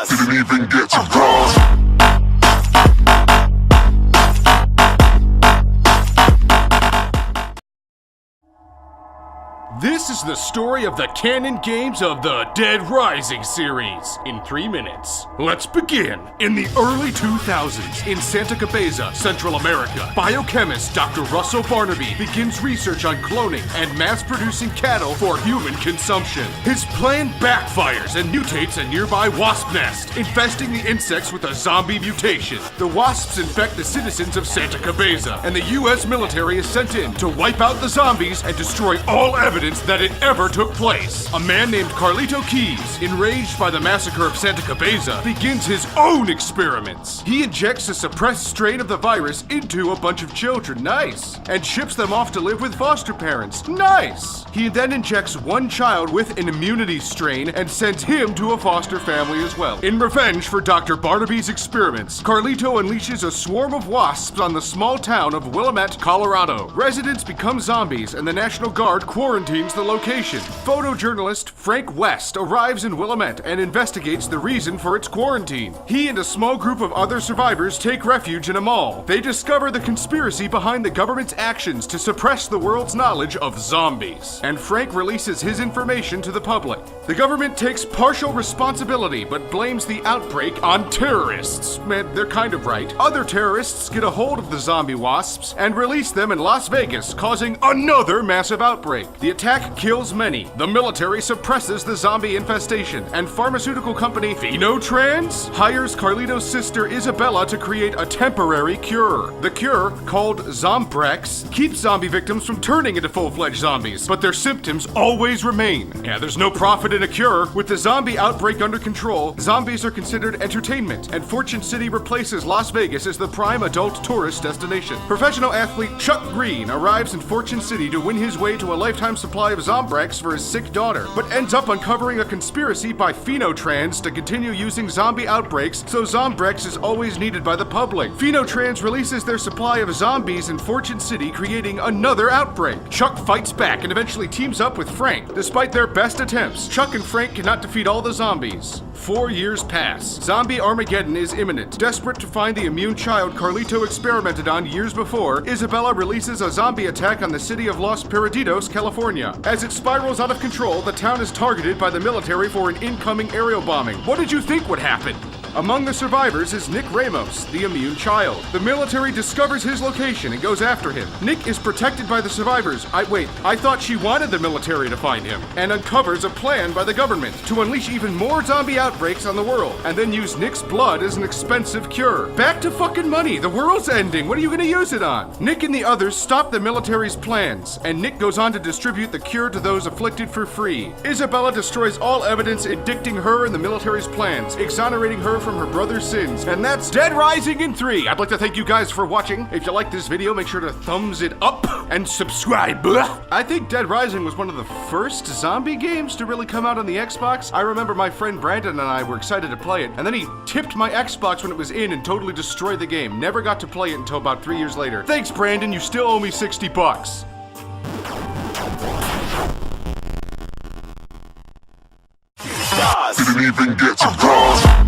Stars didn't even get to cross. This is the story of the canon games of the Dead Rising series in 3 minutes. Let's begin. In the early 2000s, in Santa Cabeza, Central America, biochemist Dr. Russell Barnaby begins research on cloning and mass-producing cattle for human consumption. His plan backfires and mutates a nearby wasp nest, infesting the insects with a zombie mutation. The wasps infect the citizens of Santa Cabeza, and the US military is sent in to wipe out the zombies and destroy all evidence that it ever took place. A man named Carlito Keys, enraged by the massacre of Santa Cabeza, begins his own experiments. He injects a suppressed strain of the virus into a bunch of children, nice, and ships them off to live with foster parents, nice. He then injects one child with an immunity strain and sends him to a foster family as well. In revenge for Dr. Barnaby's experiments, Carlito unleashes a swarm of wasps on the small town of Willamette, Colorado. Residents become zombies and the National Guard quarantines the location. Photojournalist Frank West arrives in Willamette and investigates the reason for its quarantine. He and a small group of other survivors take refuge in a mall. They discover the conspiracy behind the government's actions to suppress the world's knowledge of zombies. And Frank releases his information to the public. The government takes partial responsibility but blames the outbreak on terrorists. Man, they're kind of right. Other terrorists get a hold of the zombie wasps and release them in Las Vegas, causing another massive outbreak. The attack kills many. The military suppresses the zombie infestation, and pharmaceutical company Phenotrans hires Carlito's sister Isabella to create a temporary cure. The cure, called Zombrex, keeps zombie victims from turning into full-fledged zombies, but their symptoms always remain. Yeah, there's no profit in a cure. With the zombie outbreak under control, zombies are considered entertainment, and Fortune City replaces Las Vegas as the prime adult tourist destination. Professional athlete Chuck Green arrives in Fortune City to win his way to a lifetime supply of Zombrex for his sick daughter, but ends up uncovering a conspiracy by Phenotrans to continue using zombie outbreaks, so Zombrex is always needed by the public. Phenotrans releases their supply of zombies in Fortune City, creating another outbreak. Chuck fights back and eventually teams up with Frank. Despite their best attempts, Chuck and Frank cannot defeat all the zombies. 4 years pass. Zombie Armageddon is imminent. Desperate to find the immune child Carlito experimented on years before, Isabella releases a zombie attack on the city of Los Perdidos, California. As it spirals out of control, the town is targeted by the military for an incoming aerial bombing. What did you think would happen? Among the survivors is Nick Ramos, the immune child. The military discovers his location and goes after him. Nick is protected by the survivors. I thought she wanted the military to find him. And uncovers a plan by the government to unleash even more zombie outbreaks on the world, and then use Nick's blood as an expensive cure. Back to fucking money. The world's ending. What are you gonna use it on? Nick and the others stop the military's plans, and Nick goes on to distribute the cure to those afflicted for free. Isabella destroys all evidence indicting her and the military's plans, exonerating her from her brother's sins. And that's Dead Rising in 3. I'd like to thank you guys for watching. If you like this video, make sure to thumbs it up and subscribe. I think Dead Rising was one of the first zombie games to really come out on the Xbox. I remember my friend Brandon and I were excited to play it, and then he tipped my Xbox when it was in and totally destroyed the game. Never got to play it until about 3 years later. Thanks, Brandon. You still owe me $60. Stars didn't even get to cross.